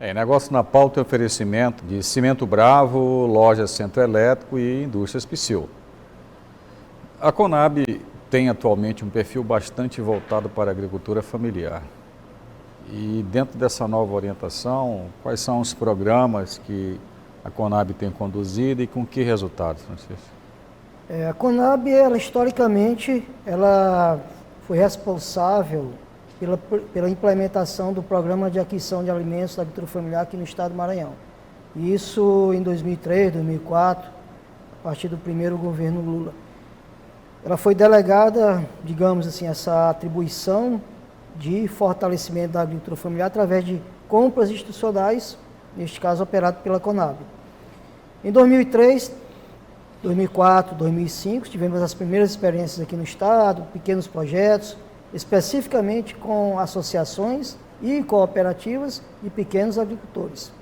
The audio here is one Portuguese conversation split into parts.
Negócio na pauta e oferecimento de Cimento Bravo, Loja Centro Elétrico e Indústrias Psyll. A Conab tem atualmente um perfil bastante voltado para a agricultura familiar. E dentro dessa nova orientação, quais são os programas que a Conab tem conduzido e com que resultados, Francisco? A Conab, historicamente, ela foi responsável pela implementação do Programa de Aquisição de Alimentos da Agricultura Familiar aqui no estado do Maranhão. Isso em 2003, 2004, a partir do primeiro governo Lula. Ela foi delegada, digamos assim, essa atribuição de fortalecimento da agricultura familiar através de compras institucionais, neste caso operado pela Conab. Em 2003, 2004, 2005, tivemos as primeiras experiências aqui no estado, pequenos projetos, especificamente com associações e cooperativas de pequenos agricultores.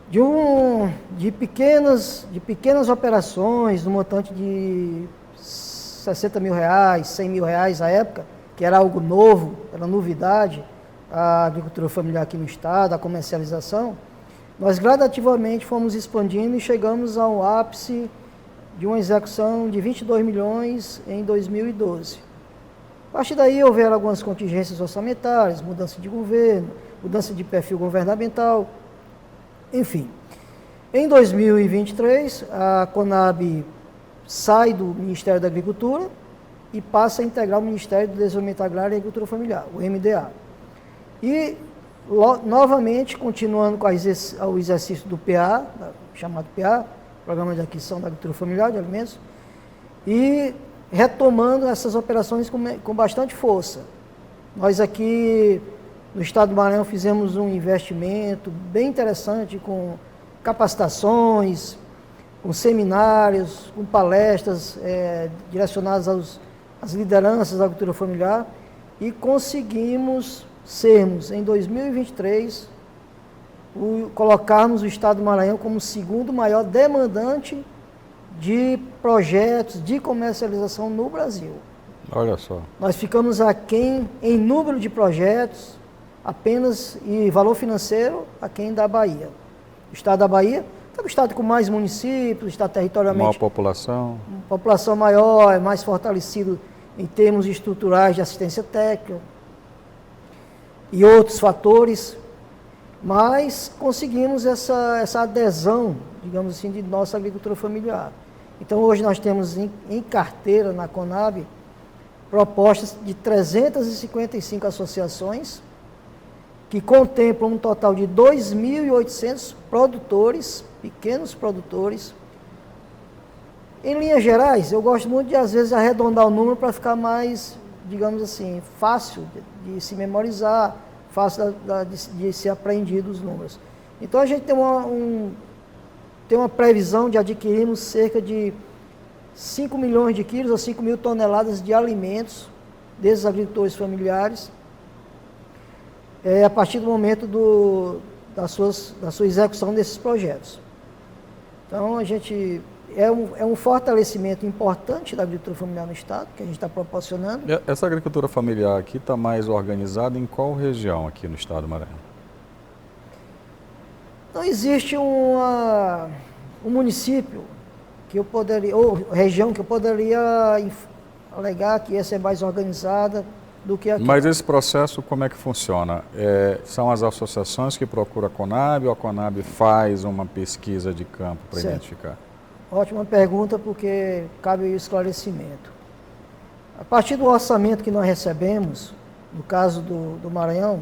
De pequenas operações, no montante de R$60 mil, R$100 mil à época, que era algo novo, era novidade, a agricultura familiar aqui no estado, a comercialização, nós gradativamente fomos expandindo e chegamos ao ápice de uma execução de 22 milhões em 2012. A partir daí houveram algumas contingências orçamentárias, mudança de governo, mudança de perfil governamental, enfim. Em 2023, a Conab sai do Ministério da Agricultura e passa a integrar o Ministério do Desenvolvimento Agrário e Agricultura Familiar, o MDA. E, novamente, continuando com o exercício do PA, chamado PA, Programa de Aquisição da Agricultura Familiar de Alimentos, e retomando essas operações com bastante força. Nós aqui no estado do Maranhão fizemos um investimento bem interessante com capacitações, com seminários, com palestras direcionadas às lideranças da agricultura familiar e conseguimos sermos, em 2023, colocarmos o estado do Maranhão como o segundo maior demandante de projetos de comercialização no Brasil. Olha só. Nós ficamos aquém em número de projetos, apenas e valor financeiro aquém da Bahia. O estado da Bahia é o estado com mais municípios, está territorialmente... Maior população. População maior, é mais fortalecido em termos estruturais de assistência técnica e outros fatores, mas conseguimos essa adesão, digamos assim, de nossa agricultura familiar. Então, hoje nós temos em carteira, na Conab, propostas de 355 associações, que contemplam um total de 2.800 produtores, pequenos produtores. Em linhas gerais, eu gosto muito de, às vezes, arredondar o número para ficar mais, digamos assim, fácil de se memorizar, fácil de ser apreendido os números. Então, a gente tem uma previsão de adquirirmos cerca de 5 milhões de quilos ou 5 mil toneladas de alimentos desses agricultores familiares, a partir do momento da sua execução desses projetos. Então, é um fortalecimento importante da agricultura familiar no estado, que a gente está proporcionando. Essa agricultura familiar aqui está mais organizada em qual região aqui no estado do Maranhão? Não existe um município que eu poderia, ou região que eu poderia alegar que ia ser mais organizada do que aqui. Mas esse processo, como é que funciona? São as associações que procuram a Conab ou a Conab faz uma pesquisa de campo para identificar? Ótima pergunta, porque cabe o esclarecimento. A partir do orçamento que nós recebemos, no caso do Maranhão,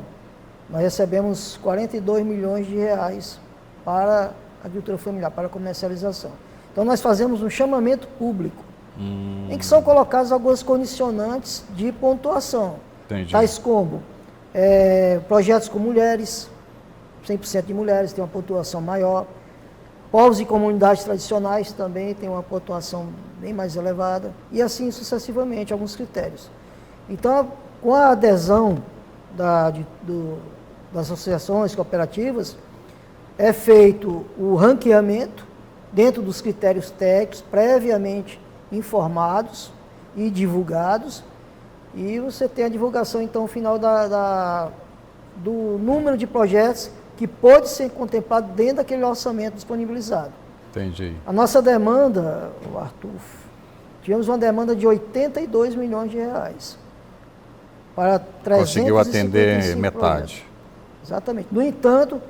nós recebemos 42 milhões de reais para a agricultura familiar, para a comercialização. Então, nós fazemos um chamamento público, em que são colocadas algumas condicionantes de pontuação. Entendi. Tais como projetos com mulheres, 100% de mulheres, tem uma pontuação maior. Povos e comunidades tradicionais também têm uma pontuação bem mais elevada, e assim sucessivamente, alguns critérios. Então, com a adesão das associações cooperativas, é feito o ranqueamento dentro dos critérios técnicos previamente informados e divulgados, e você tem a divulgação, então, final do número de projetos que pôde ser contemplado dentro daquele orçamento disponibilizado. Entendi. A nossa demanda, Arthur, tivemos uma demanda de 82 milhões de reais para 355 Conseguiu atender metade. projetos. Exatamente. No entanto,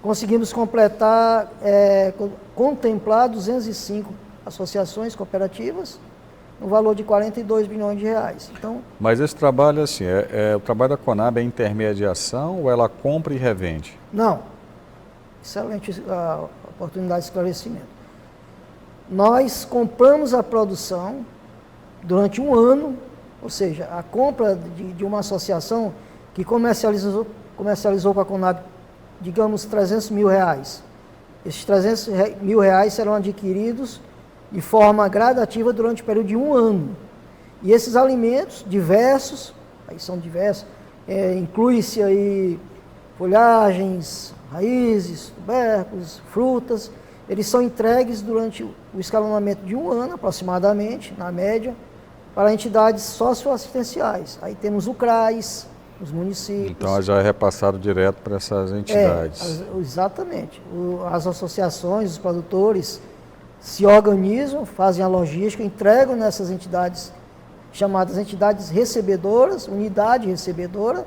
conseguimos contemplar 205 associações cooperativas, no valor de 42 milhões de reais. Então, mas esse trabalho, assim, o trabalho da Conab é intermediação ou ela compra e revende? não. Excelente a oportunidade de esclarecimento. Nós compramos a produção durante um ano, ou seja, a compra de uma associação que comercializou com a Conab, digamos, 300 mil reais. Esses 300 mil reais serão adquiridos de forma gradativa durante o período de um ano. E esses alimentos diversos, aí são diversos, inclui-se aí folhagens, raízes, tubérculos, frutas, eles são entregues durante o escalonamento de um ano, aproximadamente, na média, para entidades socioassistenciais. Aí temos o CRAS, os municípios. Então já é repassado direto para essas entidades. Exatamente. As associações, os produtores se organizam, fazem a logística, entregam nessas entidades chamadas entidades recebedoras, unidade recebedora,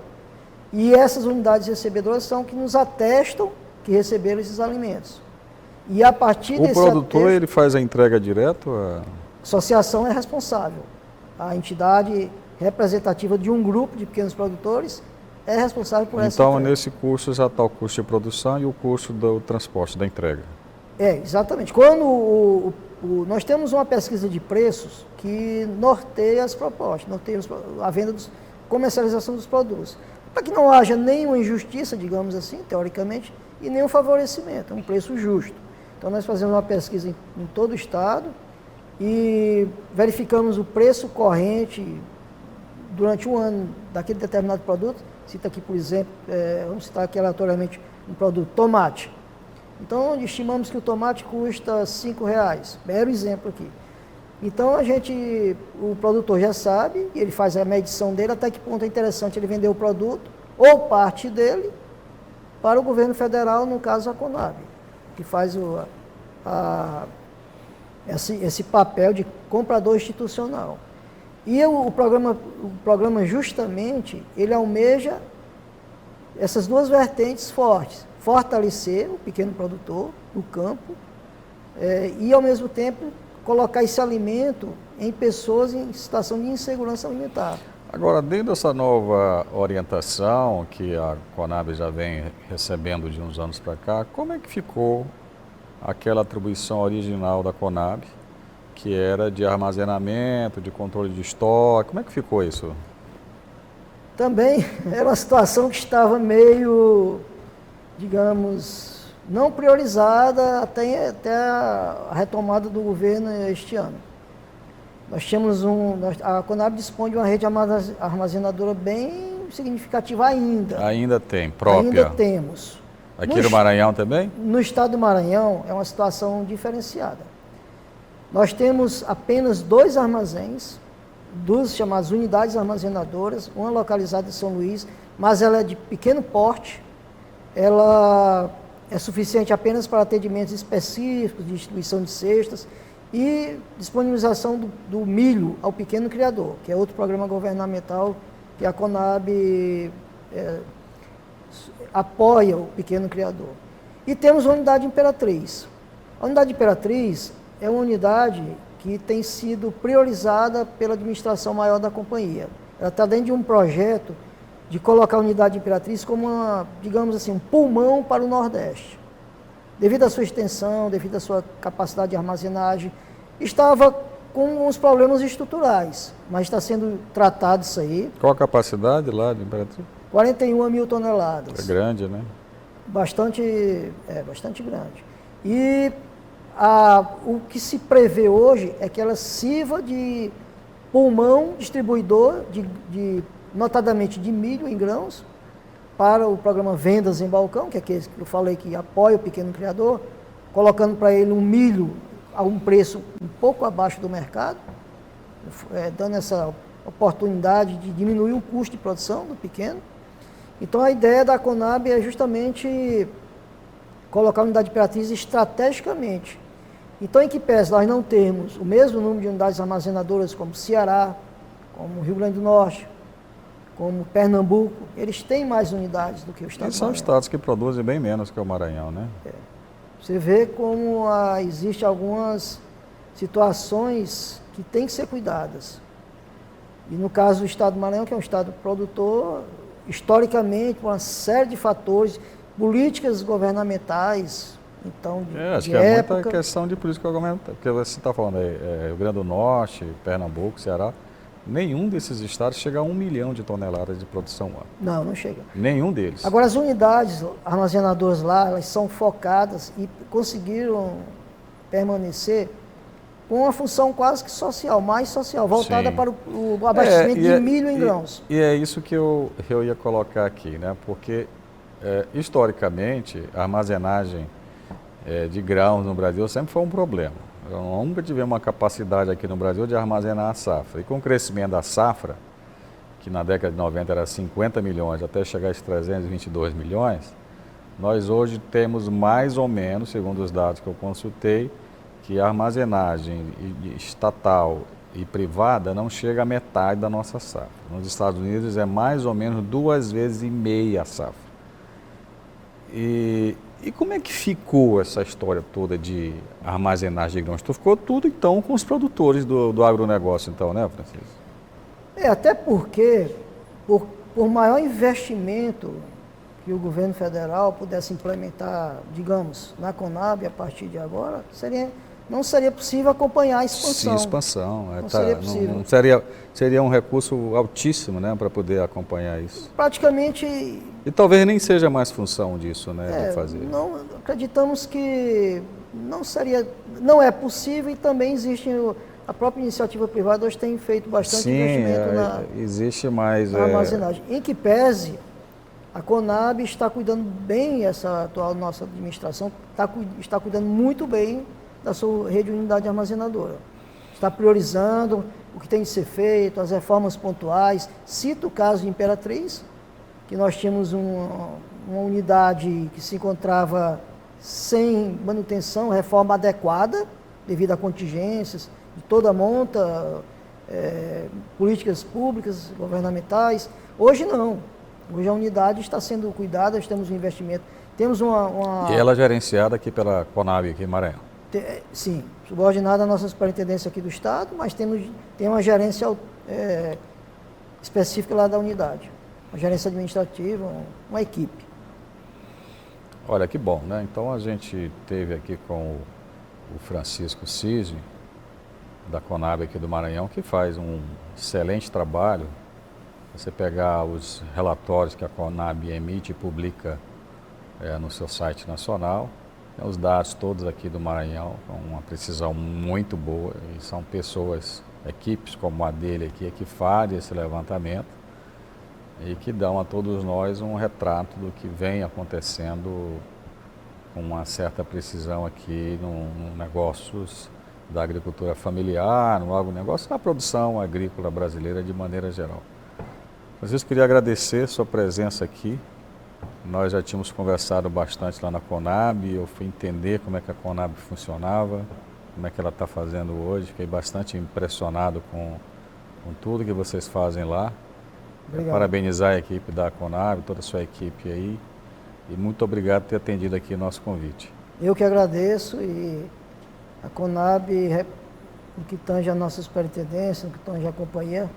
e essas unidades recebedoras são que nos atestam que receberam esses alimentos. E a partir desse produtor, ele faz a entrega direto? A associação é responsável. A entidade representativa de um grupo de pequenos produtores é responsável por essa entrega. Então, nesse custo já está o custo de produção e o custo do transporte, da entrega. Exatamente. Quando nós temos uma pesquisa de preços que norteia as propostas, norteia a venda, comercialização dos produtos. Para que não haja nenhuma injustiça, digamos assim, teoricamente, e nenhum favorecimento, é um preço justo. Então nós fazemos uma pesquisa em todo o estado e verificamos o preço corrente durante um ano daquele determinado produto. Cita aqui, por exemplo, vamos citar aqui aleatoriamente um produto, tomate. Então, estimamos que o tomate custa R$5, mero exemplo aqui. Então, o produtor já sabe, ele faz a medição dele, até que ponto é interessante ele vender o produto, ou parte dele, para o governo federal, no caso a Conab, que faz esse papel de comprador institucional. E o programa justamente, ele almeja essas duas vertentes fortes. Fortalecer o pequeno produtor no campo e, ao mesmo tempo, colocar esse alimento em pessoas em situação de insegurança alimentar. Agora, dentro dessa nova orientação que a Conab já vem recebendo de uns anos para cá, como é que ficou aquela atribuição original da Conab, que era de armazenamento, de controle de estoque? Como é que ficou isso? Também era uma situação que estava meio, digamos, não priorizada até a retomada do governo este ano. Nós tínhamos a Conab dispõe de uma rede armazenadora bem significativa ainda. Ainda tem, própria? Ainda temos. Aqui no Maranhão também? No estado do Maranhão é uma situação diferenciada. Nós temos apenas 2 armazéns, 2 chamadas unidades armazenadoras, uma localizada em São Luís, mas ela é de pequeno porte, ela é suficiente apenas para atendimentos específicos de distribuição de cestas e disponibilização do milho ao pequeno criador, que é outro programa governamental que a Conab apoia o pequeno criador. E temos a unidade Imperatriz. A unidade Imperatriz é uma unidade que tem sido priorizada pela administração maior da companhia. Ela está dentro de um projeto de colocar a unidade Imperatriz como, digamos assim, um pulmão para o Nordeste. Devido à sua extensão, devido à sua capacidade de armazenagem, estava com uns problemas estruturais, mas está sendo tratado isso aí. Qual a capacidade lá de Imperatriz? 41 mil toneladas. É grande, né? Bastante grande. E o que se prevê hoje é que ela sirva de pulmão distribuidor, notadamente de milho em grãos, para o programa Vendas em Balcão, que é aquele que eu falei que apoia o pequeno criador, colocando para ele um milho a um preço um pouco abaixo do mercado, dando essa oportunidade de diminuir o custo de produção do pequeno. Então a ideia da Conab é justamente colocar a unidade de Imperatriz estrategicamente. Então, em que pese nós não temos o mesmo número de unidades armazenadoras como Ceará, como Rio Grande do Norte, como Pernambuco, eles têm mais unidades do que o estado do E são Maranhão. estados que produzem bem menos que o Maranhão, né? Você vê como existem algumas situações que têm que ser cuidadas. E no caso do estado do Maranhão, que é um estado produtor, historicamente, por uma série de fatores, políticas governamentais, então, Acho de que é época. muita questão de política governamental, porque você está falando aí, Rio Grande do Norte, Pernambuco, Ceará, nenhum desses estados chega a 1 milhão de toneladas de produção ano. Não, não chega. Nenhum deles. Agora, as unidades armazenadoras lá, elas são focadas e conseguiram permanecer com uma função quase que social, mais social, voltada Sim. para o abastecimento de milho em grãos. E é isso que eu ia colocar aqui, né? Porque, historicamente, a armazenagem de grãos no Brasil sempre foi um problema. Nós nunca tivemos uma capacidade aqui no Brasil de armazenar a safra. E com o crescimento da safra, que na década de 90 era 50 milhões, até chegar a esses 322 milhões, nós hoje temos mais ou menos, segundo os dados que eu consultei, que a armazenagem estatal e privada não chega à metade da nossa safra. Nos Estados Unidos é mais ou menos 2,5 vezes a safra. E como é que ficou essa história toda de armazenagem de grãos? Ficou tudo, então, com os produtores do agronegócio, então, né, Francisco? Até porque, por maior investimento que o governo federal pudesse implementar, digamos, na Conab a partir de agora, não seria possível acompanhar a expansão. Sim, expansão. Não seria possível. Não seria um recurso altíssimo, né, para poder acompanhar isso. Praticamente. E talvez nem seja mais função disso, né, de fazer. Não, acreditamos que não é possível e também existe a própria iniciativa privada hoje tem feito bastante investimento existe mais na armazenagem. Em que pese, a Conab está cuidando bem, essa atual nossa administração está cuidando muito bem da sua rede de unidade armazenadora. Está priorizando o que tem de ser feito, as reformas pontuais. Cito o caso de Imperatriz, que nós tínhamos uma unidade que se encontrava sem manutenção, reforma adequada, devido a contingências de toda a monta, políticas públicas, governamentais. Hoje não. Hoje a unidade está sendo cuidada, temos um investimento. Temos E ela é gerenciada aqui pela Conab, aqui em Maranhão? Sim, subordinada à nossa superintendência aqui do Estado, mas tem uma gerência específica lá da unidade. Uma gerência administrativa, uma equipe. Olha, que bom, né? Então a gente teve aqui com o Francisco Cisne, da Conab aqui do Maranhão, que faz um excelente trabalho. Você pegar os relatórios que a Conab emite e publica no seu site nacional, tem os dados todos aqui do Maranhão, com uma precisão muito boa, e são pessoas, equipes como a dele aqui, que fazem esse levantamento e que dão a todos nós um retrato do que vem acontecendo com uma certa precisão aqui no negócios da agricultura familiar, no agronegócio, na produção agrícola brasileira de maneira geral. Francisco, queria agradecer a sua presença aqui. Nós já tínhamos conversado bastante lá na Conab, eu fui entender como é que a Conab funcionava, como é que ela está fazendo hoje, fiquei bastante impressionado com tudo que vocês fazem lá. Parabenizar a equipe da Conab, toda a sua equipe aí, e muito obrigado por ter atendido aqui o nosso convite. Eu que agradeço, e a Conab, no que tange a nossa superintendência, no que tange a companhia,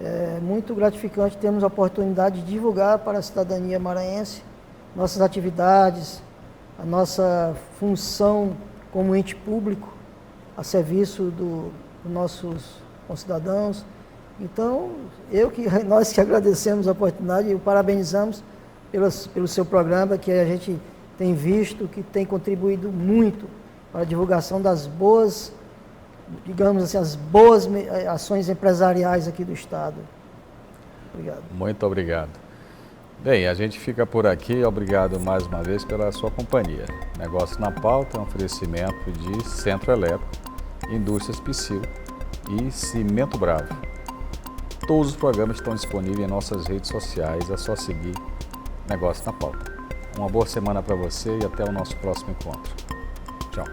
é muito gratificante termos a oportunidade de divulgar para a cidadania maranhense nossas atividades, a nossa função como ente público a serviço dos nossos concidadãos. Então, nós que agradecemos a oportunidade e o parabenizamos pelo seu programa, que a gente tem visto que tem contribuído muito para a divulgação das boas, digamos assim, as boas ações empresariais aqui do Estado. Obrigado. Muito obrigado. Bem, a gente fica por aqui. Obrigado mais uma vez pela sua companhia. Negócio na Pauta é um oferecimento de Centro Elétrico, Indústrias Psyll e Cimento Bravo. Todos os programas estão disponíveis em nossas redes sociais, é só seguir Negócio na Pauta. Uma boa semana para você e até o nosso próximo encontro. Tchau.